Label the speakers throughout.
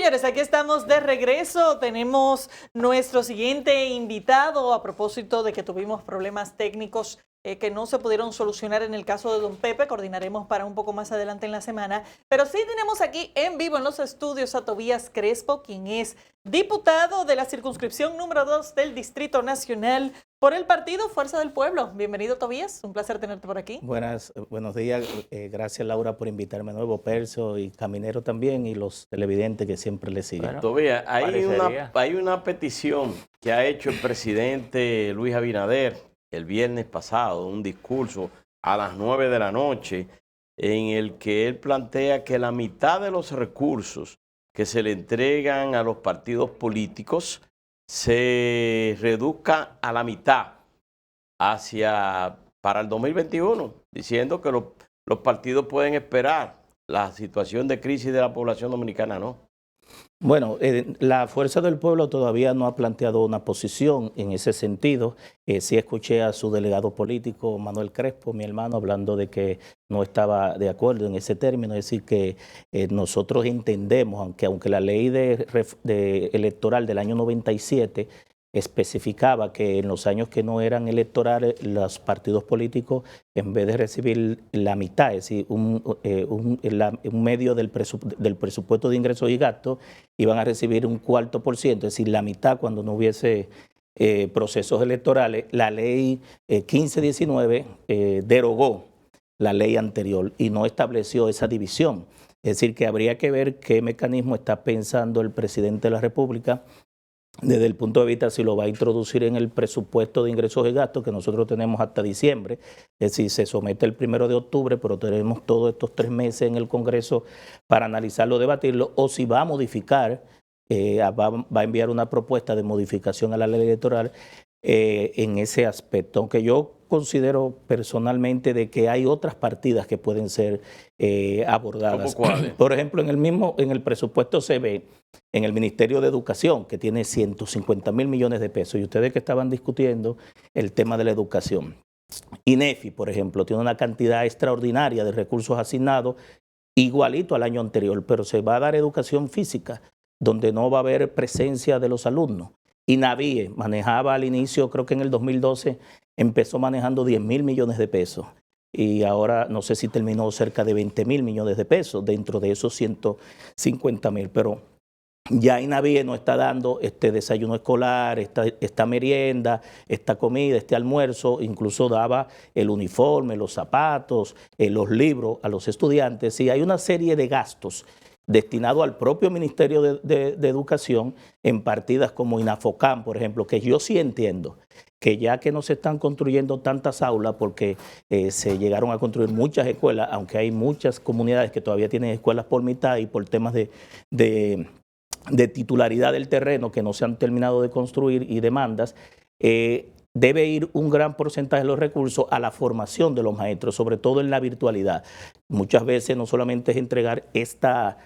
Speaker 1: señores, aquí estamos de regreso. Tenemos nuestro siguiente invitado a propósito de que tuvimos problemas técnicos que no se pudieron solucionar en el caso de don Pepe. Coordinaremos para un poco más adelante en la semana. Pero sí tenemos aquí en vivo en los estudios a Tobías Crespo, quien es diputado de la circunscripción número 2 del Distrito Nacional por el partido Fuerza del Pueblo. Bienvenido, Tobías. Un placer tenerte por aquí.
Speaker 2: Buenos días. Gracias, Laura, por invitarme de nuevo, Perso y Caminero también, y los televidentes que siempre le siguen.
Speaker 3: Bueno, Tobías, hay una petición que ha hecho el presidente Luis Abinader el viernes pasado, un discurso a las 9 de la noche, en el que él plantea que la mitad de los recursos que se le entregan a los partidos políticos se reduzca a la mitad para el 2021, diciendo que los partidos pueden esperar. La situación de crisis de la población dominicana no.
Speaker 2: Bueno, la Fuerza del Pueblo todavía no ha planteado una posición en ese sentido. Sí escuché a su delegado político, Manuel Crespo, mi hermano, hablando de que no estaba de acuerdo en ese término. Es decir, que nosotros entendemos, aunque la ley electoral del año 97 especificaba que en los años que no eran electorales, los partidos políticos, en vez de recibir la mitad, es decir, un medio del presupuesto de ingresos y gastos, iban a recibir un 4%, es decir, la mitad cuando no hubiese procesos electorales. La ley 1519 derogó la ley anterior y no estableció esa división. Es decir, que habría que ver qué mecanismo está pensando el presidente de la República desde el punto de vista si lo va a introducir en el presupuesto de ingresos y gastos que nosotros tenemos hasta diciembre. Es decir, se somete el 1 de octubre, pero tenemos todos estos 3 meses en el Congreso para analizarlo, debatirlo, o si va a modificar, va a enviar una propuesta de modificación a la ley electoral en ese aspecto. Aunque yo considero personalmente de que hay otras partidas que pueden ser abordadas. Por ejemplo, en el presupuesto se ve en el Ministerio de Educación, que tiene 150.000 millones de pesos, y ustedes que estaban discutiendo el tema de la educación. INEFI, por ejemplo, tiene una cantidad extraordinaria de recursos asignados, igualito al año anterior, pero se va a dar educación física, donde no va a haber presencia de los alumnos. INAVIE manejaba al inicio, creo que en el 2012, empezó manejando 10.000 millones de pesos. Y ahora no sé si terminó cerca de 20.000 millones de pesos dentro de esos 150.000, pero ya INAVIE no está dando este desayuno escolar, esta merienda, esta comida, este almuerzo, incluso daba el uniforme, los zapatos, los libros a los estudiantes, y hay una serie de gastos destinado al propio Ministerio de Educación en partidas como INAFOCAM, por ejemplo, que yo sí entiendo que ya que no se están construyendo tantas aulas, porque se llegaron a construir muchas escuelas, aunque hay muchas comunidades que todavía tienen escuelas por mitad y por temas de titularidad del terreno que no se han terminado de construir y demandas, debe ir un gran porcentaje de los recursos a la formación de los maestros, sobre todo en la virtualidad. Muchas veces no solamente es entregar esta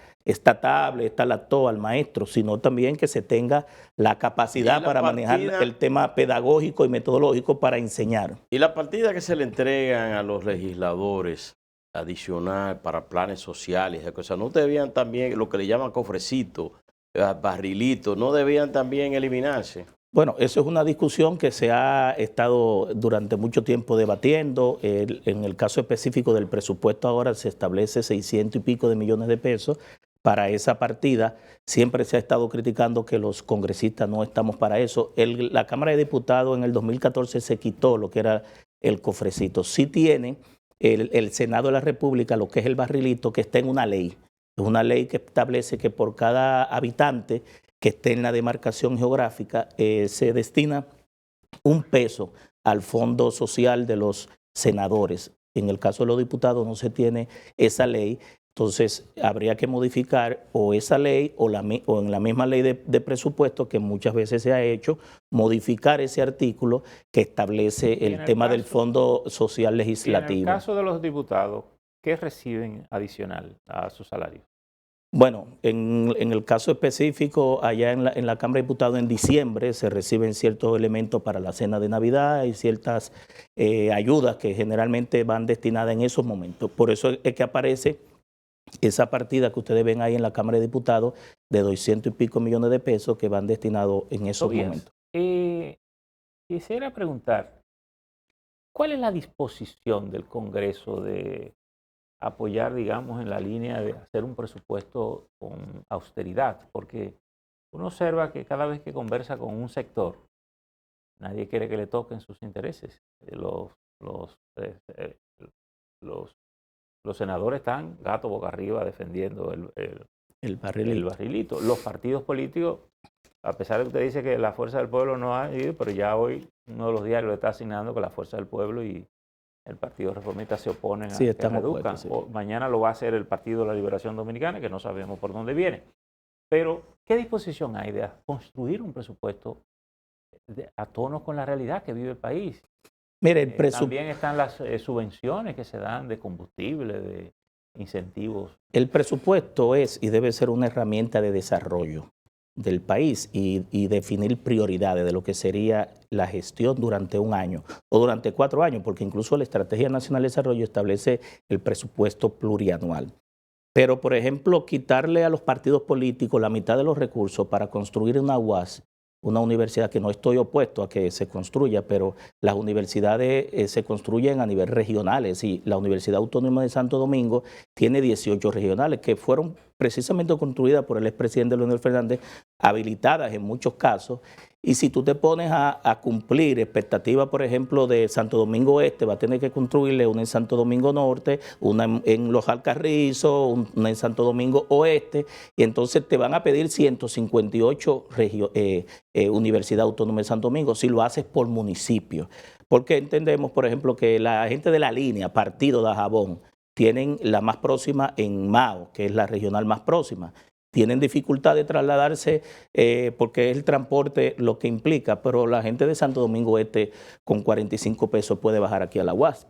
Speaker 2: tablet, esta laptop al maestro, sino también que se tenga la capacidad para manejar el tema pedagógico y metodológico para enseñar.
Speaker 3: Y la partida que se le entregan a los legisladores adicional para planes sociales, o sea, no debían también, lo que le llaman cofrecito, barrilito, no debían también eliminarse.
Speaker 2: Bueno, eso es una discusión que se ha estado durante mucho tiempo debatiendo. En el caso específico del presupuesto ahora se establece 600 y pico de millones de pesos para esa partida. Siempre se ha estado criticando que los congresistas no estamos para eso. La Cámara de Diputados en el 2014 se quitó lo que era el cofrecito. Sí tiene el Senado de la República lo que es el barrilito, que está en una ley. Es una ley que establece que por cada habitante que esté en la demarcación geográfica se destina $1 al fondo social de los senadores. En el caso de los diputados no se tiene esa ley, entonces habría que modificar o esa ley o en la misma ley de presupuesto, que muchas veces se ha hecho, modificar ese artículo que establece el tema del Fondo Social Legislativo.
Speaker 4: En el caso de los diputados, ¿qué reciben adicional a su salario?
Speaker 2: Bueno, en el caso específico, allá en la Cámara de Diputados en diciembre se reciben ciertos elementos para la cena de Navidad y ciertas ayudas que generalmente van destinadas en esos momentos. Por eso es que aparece esa partida que ustedes ven ahí en la Cámara de Diputados de 200 y pico millones de pesos que van destinados en esos momentos.
Speaker 4: Quisiera preguntar, ¿cuál es la disposición del Congreso de apoyar, digamos, en la línea de hacer un presupuesto con austeridad? Porque uno observa que cada vez que conversa con un sector, nadie quiere que le toquen sus intereses. Los senadores están gato boca arriba defendiendo el barrilito. Los partidos políticos, a pesar de que usted dice que la Fuerza del Pueblo no ha ido, pero ya hoy uno de los diarios le está asignando que la Fuerza del Pueblo y el Partido Reformista se oponen a que reduzcan. Sí. Mañana lo va a hacer el Partido de la Liberación Dominicana, que no sabemos por dónde viene. Pero, ¿qué disposición hay de construir un presupuesto a tono con la realidad que vive el país?
Speaker 2: Mire,
Speaker 4: también están las subvenciones que se dan de combustible, de incentivos.
Speaker 2: El presupuesto es y debe ser una herramienta de desarrollo del país y definir prioridades de lo que sería la gestión durante un año o durante 4 años, porque incluso la Estrategia Nacional de Desarrollo establece el presupuesto plurianual. Pero, por ejemplo, quitarle a los partidos políticos la mitad de los recursos para construir una UAS, una universidad que no estoy opuesto a que se construya, pero las universidades se construyen a nivel regional. Es decir, la Universidad Autónoma de Santo Domingo tiene 18 regionales que fueron precisamente construidas por el expresidente Leonel Fernández, habilitadas en muchos casos. Y si tú te pones a cumplir expectativas, por ejemplo, de Santo Domingo Este, va a tener que construirle una en Santo Domingo Norte, una en Los Alcarrizos, una en Santo Domingo Oeste, y entonces te van a pedir 158 Universidad Autónoma de Santo Domingo si lo haces por municipio. Porque entendemos, por ejemplo, que la gente de la línea, Partido de Dajabón, tienen la más próxima en Mao, que es la regional más próxima. Tienen dificultad de trasladarse porque es el transporte lo que implica, pero la gente de Santo Domingo Este con 45 pesos puede bajar aquí a la UAS.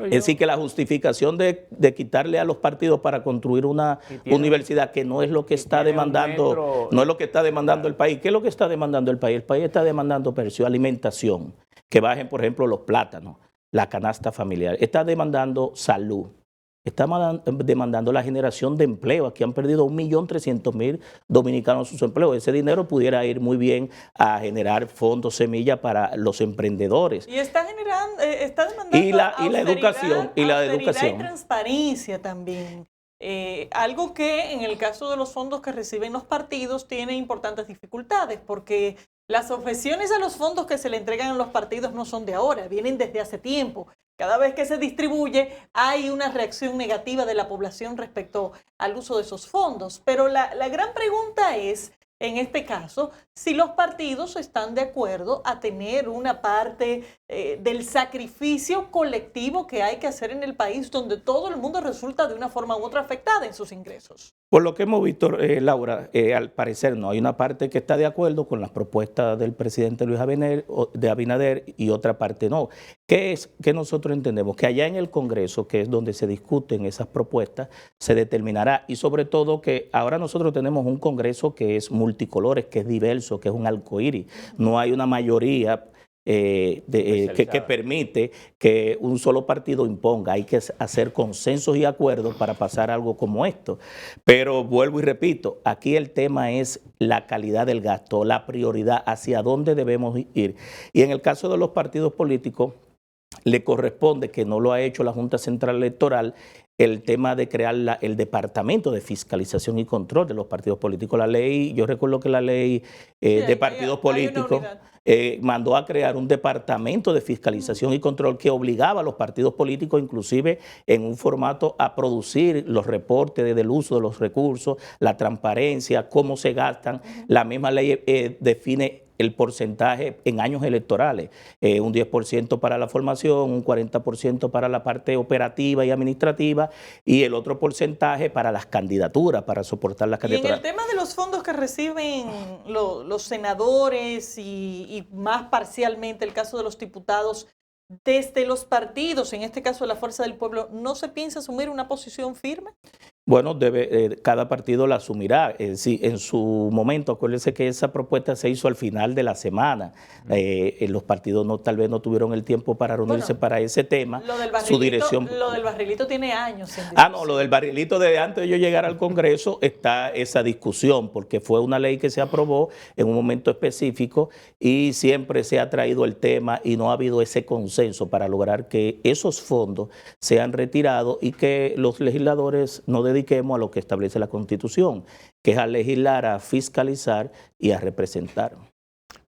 Speaker 2: Es decir, que la justificación de quitarle a los partidos para construir una universidad que no es lo que está demandando, no es lo que está demandando el país. ¿Qué es lo que está demandando el país? El país está demandando precio, alimentación, que bajen, por ejemplo, los plátanos, la canasta familiar. Está demandando salud. Está demandando la generación de empleo. Aquí han perdido 1.300.000 dominicanos sus empleos. Ese dinero pudiera ir muy bien a generar fondos semilla para los emprendedores.
Speaker 1: Y está demandando
Speaker 2: y la educación y
Speaker 1: transparencia también. Algo que en el caso de los fondos que reciben los partidos tiene importantes dificultades, porque las objeciones a los fondos que se le entregan a los partidos no son de ahora, vienen desde hace tiempo. Cada vez que se distribuye hay una reacción negativa de la población respecto al uso de esos fondos. Pero la gran pregunta es, en este caso, si los partidos están de acuerdo a tener una parte del sacrificio colectivo que hay que hacer en el país, donde todo el mundo resulta de una forma u otra afectada en sus ingresos.
Speaker 2: Por lo que hemos visto, Laura, al parecer no hay una parte que está de acuerdo con las propuestas del presidente Luis Abinader y otra parte no. ¿Qué es que nosotros entendemos? Que allá en el Congreso, que es donde se discuten esas propuestas, se determinará, y sobre todo que ahora nosotros tenemos un Congreso que es multicolores, que es diverso, que es un arcoíris. No hay una mayoría que permite que un solo partido imponga. Hay que hacer consensos y acuerdos para pasar algo como esto. Pero vuelvo y repito, aquí el tema es la calidad del gasto, la prioridad, hacia dónde debemos ir. Y en el caso de los partidos políticos, le corresponde, que no lo ha hecho la Junta Central Electoral, el tema de crear el Departamento de Fiscalización y Control de los partidos políticos. La ley, yo recuerdo que la ley de partidos políticos mandó a crear un Departamento de Fiscalización y Control que obligaba a los partidos políticos, inclusive en un formato, a producir los reportes del uso de los recursos, la transparencia, cómo se gastan. La misma ley define el porcentaje en años electorales, un 10% para la formación, un 40% para la parte operativa y administrativa y el otro porcentaje para las candidaturas, para soportar las candidaturas.
Speaker 1: Y en el tema de los fondos que reciben los senadores y más parcialmente el caso de los diputados, desde los partidos, en este caso de la Fuerza del Pueblo, ¿no se piensa asumir una posición firme?
Speaker 2: Bueno, cada partido la asumirá. Sí, en su momento, acuérdense que esa propuesta se hizo al final de la semana. Los partidos tal vez no tuvieron el tiempo para reunirse para ese tema.
Speaker 1: Su dirección. Lo del barrilito tiene años.
Speaker 2: No, lo del barrilito desde antes de yo llegar al Congreso está esa discusión, porque fue una ley que se aprobó en un momento específico y siempre se ha traído el tema y no ha habido ese consenso para lograr que esos fondos sean retirados y que los legisladores no dediquemos a lo que establece la Constitución, que es a legislar, a fiscalizar y a representar.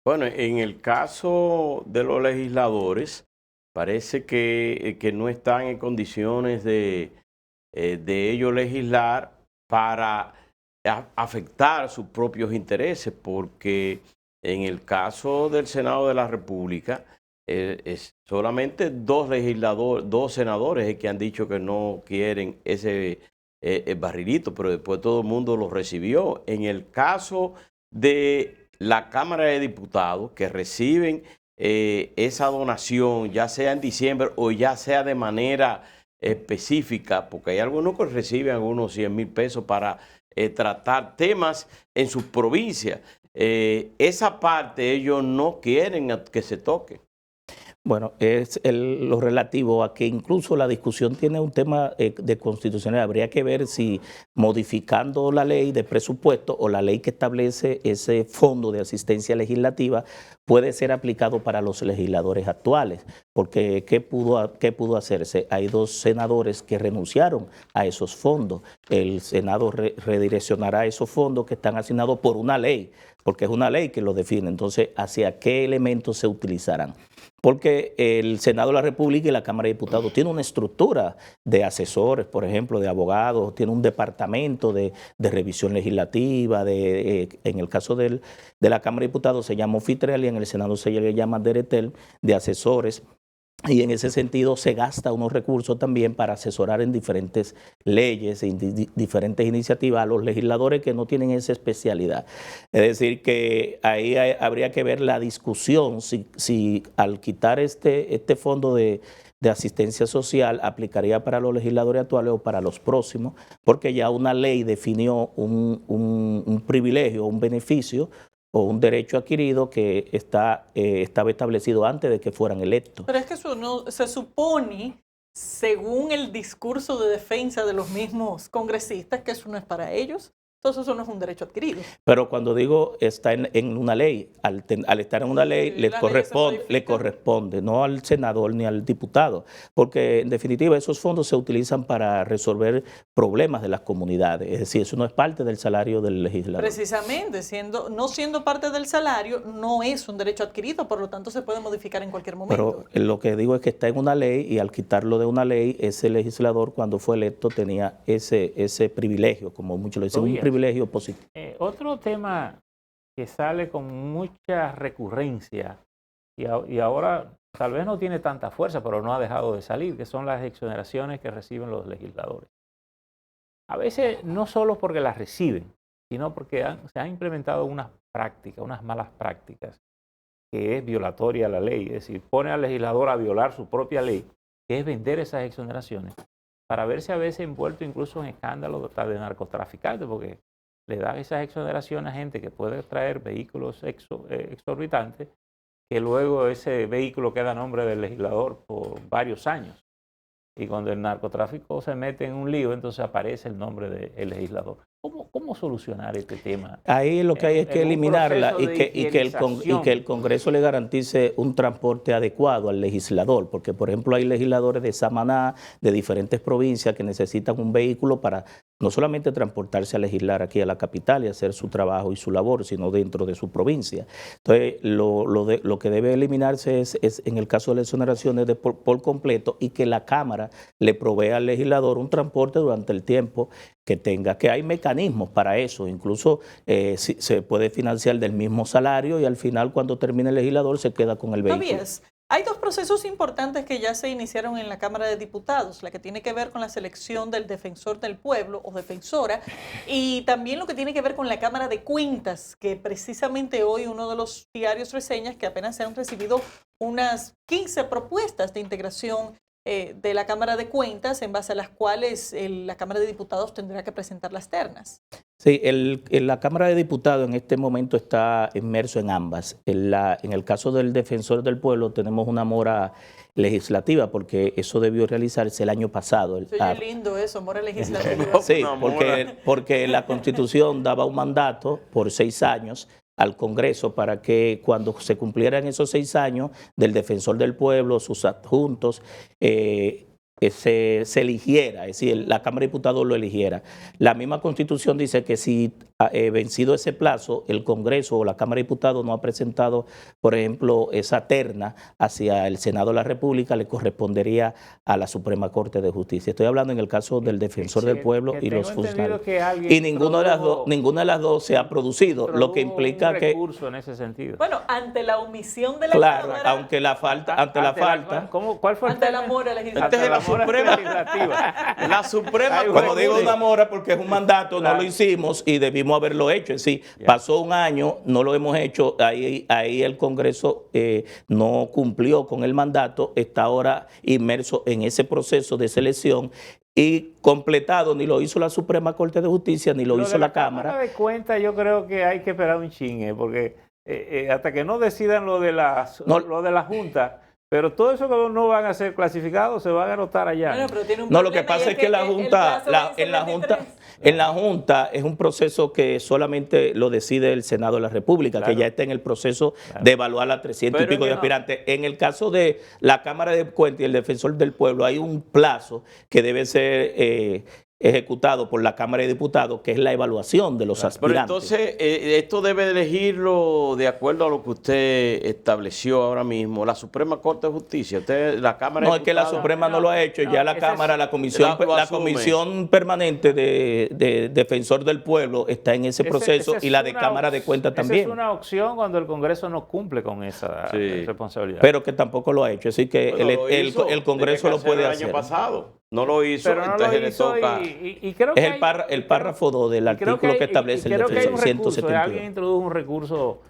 Speaker 3: Bueno, en el caso de los legisladores, parece que no están en condiciones de ellos legislar para afectar sus propios intereses, porque en el caso del Senado de la República, solamente dos senadores que han dicho que no quieren ese barrilito, pero después todo el mundo lo recibió. En el caso de la Cámara de Diputados, que reciben esa donación, ya sea en diciembre o ya sea de manera específica, porque hay algunos que reciben algunos 100,000 pesos para tratar temas en sus provincias. Esa parte ellos no quieren que se toque.
Speaker 2: Bueno, es lo relativo a que incluso la discusión tiene un tema de constitucionalidad. Habría que ver si modificando la ley de presupuesto o la ley que establece ese fondo de asistencia legislativa puede ser aplicado para los legisladores actuales. Porque ¿qué pudo hacerse? Hay dos senadores que renunciaron a esos fondos. El Senado redireccionará esos fondos que están asignados por una ley, porque es una ley que lo define. Entonces, ¿hacia qué elementos se utilizarán? Porque el Senado de la República y la Cámara de Diputados tiene una estructura de asesores, por ejemplo, de abogados, tiene un departamento de revisión legislativa, en el caso de la Cámara de Diputados se llama Ofitrel y en el Senado se le llama Deretel, de asesores. Y en ese sentido se gasta unos recursos también para asesorar en diferentes leyes, en diferentes iniciativas a los legisladores que no tienen esa especialidad. Es decir, que ahí habría que ver la discusión si al quitar este fondo de asistencia social aplicaría para los legisladores actuales o para los próximos, porque ya una ley definió un privilegio, un beneficio o un derecho adquirido que estaba establecido antes de que fueran electos.
Speaker 1: Pero es que eso no se supone, según el discurso de defensa de los mismos congresistas, que eso no es para ellos. Entonces eso no es un derecho adquirido.
Speaker 2: Pero cuando digo está en una ley, al estar en una ley, le corresponde, no al senador ni al diputado, porque en definitiva esos fondos se utilizan para resolver problemas de las comunidades, es decir, eso no es parte del salario del legislador.
Speaker 1: Precisamente, no siendo parte del salario, no es un derecho adquirido, por lo tanto se puede modificar en cualquier momento.
Speaker 2: Pero lo que digo es que está en una ley y al quitarlo de una ley, ese legislador cuando fue electo tenía ese privilegio, como muchos lo dicen, un privilegio positivo.
Speaker 4: Otro tema que sale con mucha recurrencia y ahora tal vez no tiene tanta fuerza, pero no ha dejado de salir, que son las exoneraciones que reciben los legisladores. A veces no solo porque las reciben, sino porque se han implementado unas prácticas, unas malas prácticas, que es violatoria a la ley, es decir, pone al legislador a violar su propia ley, que es vender esas exoneraciones, para verse a veces envuelto incluso en escándalos de narcotraficantes, porque le dan esas exoneraciones a gente que puede traer vehículos exorbitantes, que luego ese vehículo queda a nombre del legislador por varios años. Y cuando el narcotráfico se mete en un lío, entonces aparece el nombre del legislador. ¿Cómo solucionar este tema?
Speaker 2: Ahí lo que hay es que eliminarla y que el Congreso le garantice un transporte adecuado al legislador, porque por ejemplo hay legisladores de Samaná, de diferentes provincias que necesitan un vehículo para no solamente transportarse a legislar aquí a la capital y hacer su trabajo y su labor, sino dentro de su provincia. Entonces, lo que debe eliminarse es en el caso de las exoneraciones por completo y que la Cámara le provea al legislador un transporte durante el tiempo que tenga, que hay mecanismos para eso, incluso se puede financiar del mismo salario y al final cuando termine el legislador se queda con el vehículo.
Speaker 1: Tobías, hay dos procesos importantes que ya se iniciaron en la Cámara de Diputados, la que tiene que ver con la selección del defensor del pueblo o defensora y también lo que tiene que ver con la Cámara de Cuentas, que precisamente hoy uno de los diarios reseñas que apenas se han recibido unas 15 propuestas de integración de la Cámara de Cuentas, en base a las cuales la Cámara de Diputados tendrá que presentar las ternas.
Speaker 2: Sí, la Cámara de Diputados en este momento está inmerso en ambas. En el caso del Defensor del Pueblo tenemos una mora legislativa porque eso debió realizarse el año pasado.
Speaker 1: Sí, es lindo eso, mora legislativa.
Speaker 2: Sí, porque la Constitución daba un mandato por 6 años al Congreso para que cuando se cumplieran esos 6 años del Defensor del Pueblo, sus adjuntos, se eligiera, es decir, la Cámara de Diputados lo eligiera. La misma Constitución dice que si vencido ese plazo, el Congreso o la Cámara de Diputados no ha presentado, por ejemplo, esa terna hacia el Senado de la República, le correspondería a la Suprema Corte de Justicia. Estoy hablando en el caso del Defensor del Pueblo y los funcionarios. Y ninguna de las dos se ha producido, lo que implica
Speaker 4: un recurso en ese sentido.
Speaker 1: Bueno, ante la omisión de la
Speaker 2: Cámara,
Speaker 1: Cámara,
Speaker 2: ante la falta,
Speaker 4: ¿cuál fue
Speaker 1: ante la mora legislativa.
Speaker 3: Ante la Suprema. La Suprema.
Speaker 2: Cuando digo una mora porque es un mandato, no lo hicimos y debimos haberlo hecho. Es decir, pasó un año, no lo hemos hecho, ahí el Congreso no cumplió con el mandato, está ahora inmerso en ese proceso de selección y completado, ni lo hizo la Suprema Corte de Justicia, ni lo hizo la Cámara.
Speaker 4: Cámara de Cuentas yo creo que hay que esperar un chingue, porque hasta que no decidan lo de la Junta. Pero todo eso que no van a ser clasificados se van a anotar allá.
Speaker 1: Bueno, pero tiene un
Speaker 2: no, lo que
Speaker 1: problema,
Speaker 2: pasa es que la Junta, en la Junta es un proceso que solamente lo decide el Senado de la República, que ya está en el proceso de evaluar a 300 y pico de aspirantes. En el caso de la Cámara de Cuentas y el Defensor del Pueblo hay un plazo que debe ser ejecutado por la Cámara de Diputados, que es la evaluación de los aspirantes.
Speaker 3: Pero entonces, esto debe de elegirlo de acuerdo a lo que usted estableció ahora mismo, la Suprema Corte de Justicia. La Cámara
Speaker 2: no, es que la Suprema no lo ha hecho, ya la Cámara, la Comisión Permanente de Defensor del Pueblo está en ese proceso y la de Cámara de Cuentas también.
Speaker 4: Esa es una opción cuando el Congreso no cumple con esa responsabilidad.
Speaker 2: Pero que tampoco lo ha hecho, así que el Congreso lo puede hacer.
Speaker 3: El año pasado. No lo hizo,
Speaker 4: pero no
Speaker 3: entonces
Speaker 4: lo hizo
Speaker 3: le toca.
Speaker 4: Y creo
Speaker 2: es
Speaker 4: que
Speaker 2: el párrafo 2 del artículo que establece el Defensor 172.
Speaker 4: Alguien introdujo un recurso.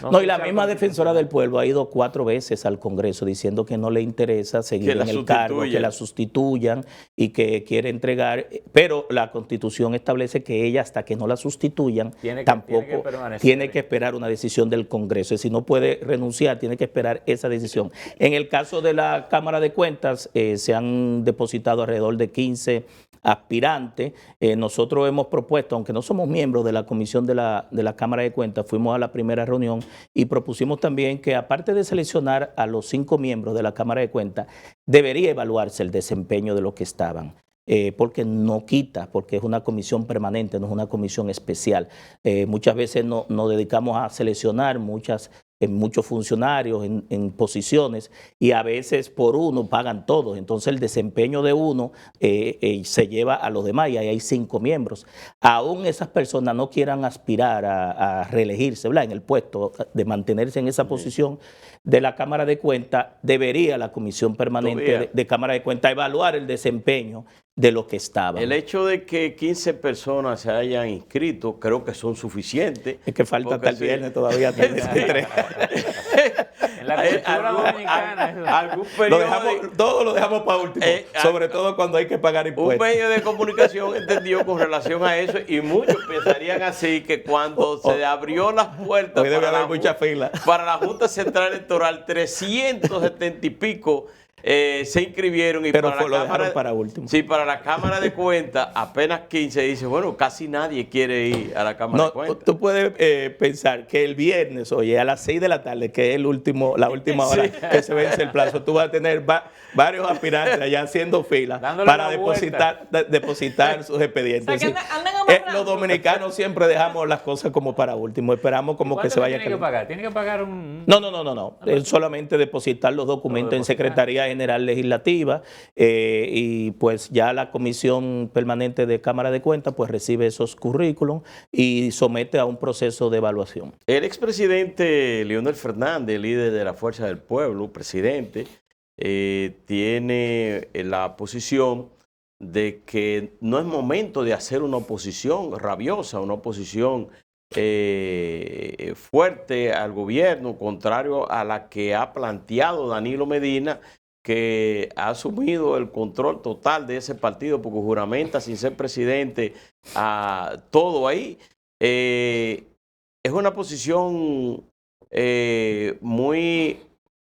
Speaker 2: No, y la misma Defensora del Pueblo ha ido 4 veces al Congreso diciendo que no le interesa seguir en el cargo, que la sustituyan y que quiere entregar, pero la Constitución establece que ella hasta que no la sustituyan tampoco tiene que esperar una decisión del Congreso, es decir, no puede renunciar, tiene que esperar esa decisión. En el caso de la Cámara de Cuentas se han depositado alrededor de 15 aspirantes. Nosotros hemos propuesto, aunque no somos miembros de la Comisión de la Cámara de Cuentas, fuimos a la primera reunión y propusimos también que aparte de seleccionar a los 5 miembros de la Cámara de Cuentas, debería evaluarse el desempeño de los que estaban. Porque no quita, porque es una comisión permanente, no es una comisión especial. Muchas veces nos dedicamos a seleccionar muchos funcionarios en posiciones y a veces por uno pagan todos. Entonces el desempeño de uno se lleva a los demás y ahí hay 5 miembros. Aún esas personas no quieran aspirar a reelegirse, ¿verdad?, en el puesto de mantenerse en esa posición de la Cámara de Cuentas, debería la Comisión Permanente de Cámara de Cuentas evaluar el desempeño de lo que estaba.
Speaker 3: El hecho de que 15 personas se hayan inscrito, creo que son suficientes.
Speaker 2: Es que falta hasta el viernes todavía.
Speaker 4: En la cultura dominicana.
Speaker 2: Todo lo dejamos para último, sobre todo cuando hay que pagar impuestos.
Speaker 3: Un medio de comunicación entendió con relación a eso y muchos pensarían así que cuando se abrió las puertas para la Junta Central Electoral, 370 y pico se inscribieron y
Speaker 2: pero lo dejaron para último.
Speaker 3: Sí, para la Cámara de Cuentas apenas 15. Dice, bueno, casi nadie quiere ir a la Cámara de Cuentas.
Speaker 2: Tú puedes pensar que el viernes, oye, a las 6 de la tarde, que es la última hora que se vence el plazo, tú vas a tener varios aspirantes allá haciendo fila para depositar sus expedientes.
Speaker 1: O sea,
Speaker 2: los dominicanos siempre dejamos las cosas como para último, esperamos como que se vaya.
Speaker 4: ¿Tiene que pagar? ¿Tiene que pagar un...?
Speaker 2: No. Solamente depositar los documentos en Secretaría General Legislativa y pues ya la Comisión Permanente de Cámara de Cuentas pues recibe esos currículums y somete a un proceso de evaluación.
Speaker 3: El expresidente Leonel Fernández, líder de la Fuerza del Pueblo, presidente, tiene la posición de que no es momento de hacer una oposición rabiosa, una oposición fuerte al gobierno, contrario a la que ha planteado Danilo Medina que ha asumido el control total de ese partido porque juramenta sin ser presidente a todo ahí. Es una posición muy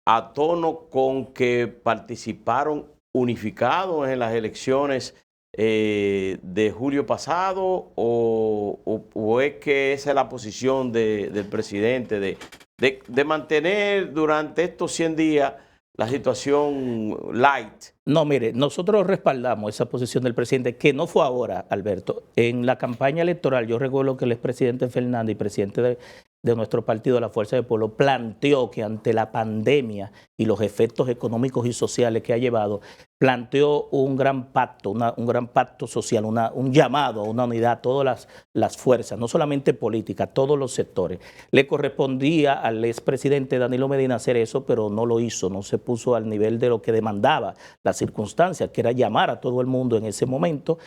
Speaker 3: a tono con que participaron unificados en las elecciones de julio pasado o es que esa es la posición del presidente de mantener durante estos 100 días la situación light?
Speaker 2: No, mire, nosotros respaldamos esa posición del presidente, que no fue ahora, Alberto. En la campaña electoral, yo recuerdo que el expresidente Fernández y presidente de nuestro partido, la Fuerza del Pueblo, planteó que ante la pandemia y los efectos económicos y sociales que ha llevado, planteó un gran pacto, un gran pacto social, un llamado a una unidad a todas las fuerzas, no solamente políticas, todos los sectores. Le correspondía al expresidente Danilo Medina hacer eso, pero no lo hizo, no se puso al nivel de lo que demandaba las circunstancias, que era llamar a todo el mundo en ese momento.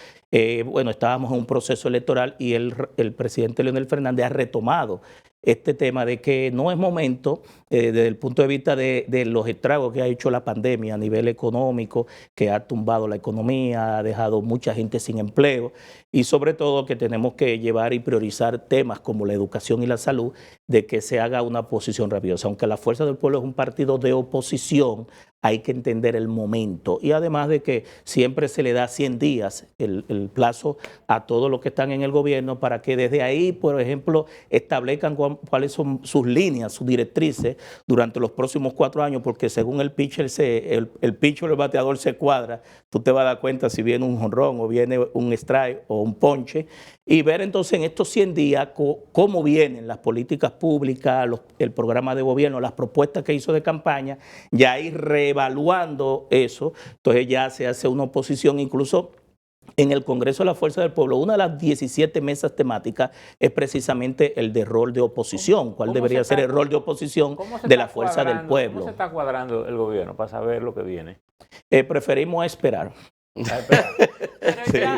Speaker 2: Bueno, estábamos en un proceso electoral y el presidente Leonel Fernández ha retomado este tema de que no es momento, desde el punto de vista de los estragos que ha hecho la pandemia a nivel económico, que ha tumbado la economía, ha dejado mucha gente sin empleo y sobre todo que tenemos que llevar y priorizar temas como la educación y la salud, de que se haga una posición rabiosa. Aunque la Fuerza del Pueblo es un partido de oposición, hay que entender el momento y además de que siempre se le da 100 días el plazo a todos los que están en el gobierno para que desde ahí, por ejemplo, establezcan cuáles son sus líneas, sus directrices durante los próximos 4 años, porque según el pitcher, el pitcher o el bateador se cuadra, tú te vas a dar cuenta si viene un jonrón o viene un strike o un ponche, y ver entonces en estos 100 días cómo vienen las políticas públicas, el programa de gobierno, las propuestas que hizo de campaña, ya ir reevaluando eso. Entonces ya se hace una oposición, incluso en el Congreso de la Fuerza del Pueblo, una de las 17 mesas temáticas es precisamente el de rol de oposición. ¿Cuál debería ser el rol de oposición de la Fuerza del Pueblo?
Speaker 4: ¿Cómo se está cuadrando el gobierno para saber lo que viene?
Speaker 2: Preferimos esperar.
Speaker 1: Pero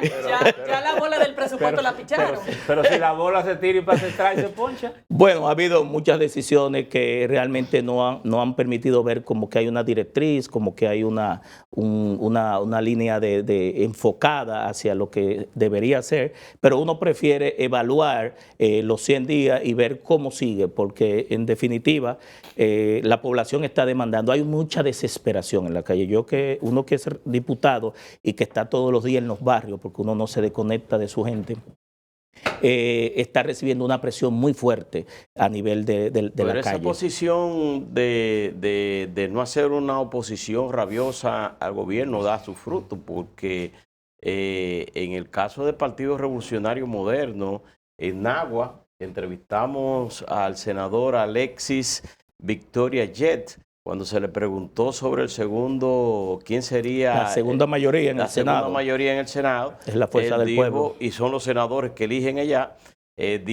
Speaker 1: ya la bola del presupuesto la picharon.
Speaker 4: Pero si la bola se tira y pasa atrás y se poncha.
Speaker 2: Bueno, ha habido muchas decisiones que realmente no han permitido ver como que hay una directriz, como que hay una línea de enfocada hacia lo que debería ser, pero uno prefiere evaluar los 100 días y ver cómo sigue, porque en definitiva la población está demandando. Hay mucha desesperación en la calle. Uno que es diputado y que está todos los días en los barrios, porque uno no se desconecta de su gente, está recibiendo una presión muy fuerte a nivel de la calle.
Speaker 3: Esa posición de no hacer una oposición rabiosa al gobierno da su fruto, porque en el caso del Partido Revolucionario Moderno, en Nagua, entrevistamos al senador Alexis Victoria Jet, cuando se le preguntó sobre el segundo, ¿quién sería?
Speaker 2: La segunda mayoría en el Senado.
Speaker 3: La segunda mayoría en el Senado.
Speaker 2: Es la Fuerza del Pueblo.
Speaker 3: Y son los senadores que eligen allá. Él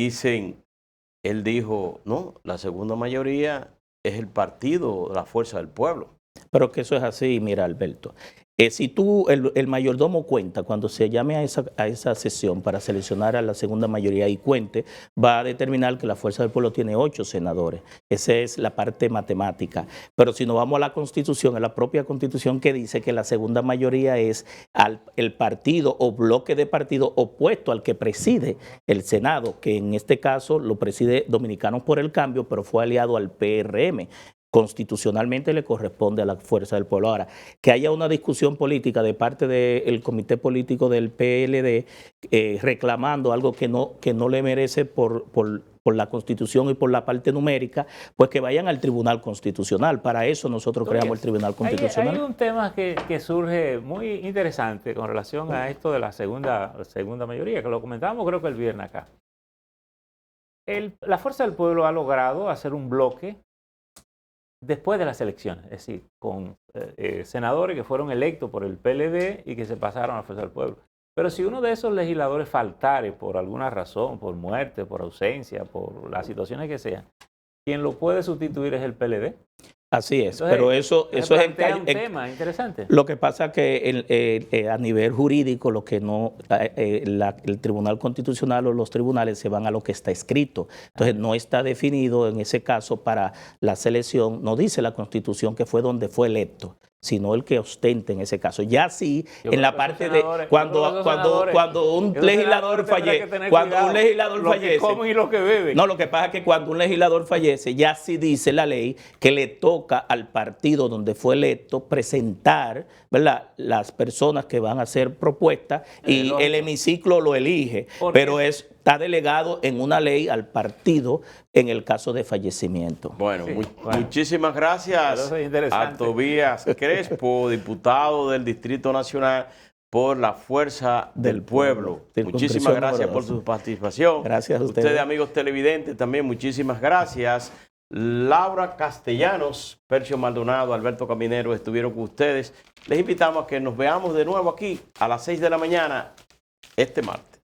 Speaker 3: dijo, no, la segunda mayoría es el partido, la Fuerza del Pueblo.
Speaker 2: Pero que eso es así, mira, Alberto. Si tú, el mayordomo cuenta, cuando se llame a esa sesión para seleccionar a la segunda mayoría y cuente, va a determinar que la Fuerza del Pueblo tiene 8 senadores. Esa es la parte matemática. Pero si nos vamos a la Constitución, a la propia Constitución que dice que la segunda mayoría es el partido o bloque de partido opuesto al que preside el Senado, que en este caso lo preside Dominicanos por el Cambio, pero fue aliado al PRM. Constitucionalmente le corresponde a la Fuerza del Pueblo. Ahora, que haya una discusión política de parte del comité político del PLD reclamando algo que no le merece por la Constitución y por la parte numérica, pues que vayan al Tribunal Constitucional. Para eso nosotros creamos el Tribunal Constitucional.
Speaker 4: Hay un tema que surge muy interesante con relación a esto de la segunda mayoría, que lo comentábamos creo que el viernes acá. La Fuerza del Pueblo ha logrado hacer un bloque después de las elecciones, es decir, con senadores que fueron electos por el PLD y que se pasaron a la Fuerza del Pueblo. Pero si uno de esos legisladores faltare por alguna razón, por muerte, por ausencia, por las situaciones que sean, quien lo puede sustituir es el PLD.
Speaker 2: Así es,
Speaker 4: entonces,
Speaker 2: pero eso es
Speaker 4: un tema interesante.
Speaker 2: Lo que pasa que a nivel jurídico el Tribunal Constitucional o los tribunales se van a lo que está escrito. Entonces no está definido en ese caso para la selección, no dice la Constitución que fue donde fue electo, sino el que ostente en ese caso. Ya sí, en la parte de cuando un legislador fallece,
Speaker 4: comen y los que beben.
Speaker 2: No, lo que pasa es que cuando un legislador fallece, ya sí dice la ley que le toca al partido donde fue electo presentar, ¿verdad?, las personas que van a hacer propuestas y el hemiciclo lo elige, pero está delegado en una ley al partido en el caso de fallecimiento.
Speaker 3: Bueno, muchísimas gracias a Tobías Crespo, diputado del Distrito Nacional por la Fuerza del Pueblo. Muchísimas gracias por su participación.
Speaker 2: Gracias a
Speaker 3: ustedes, amigos televidentes, también muchísimas gracias. Laura Castellanos, Percio Maldonado, Alberto Caminero estuvieron con ustedes. Les invitamos a que nos veamos de nuevo aquí a las 6 de la mañana este martes.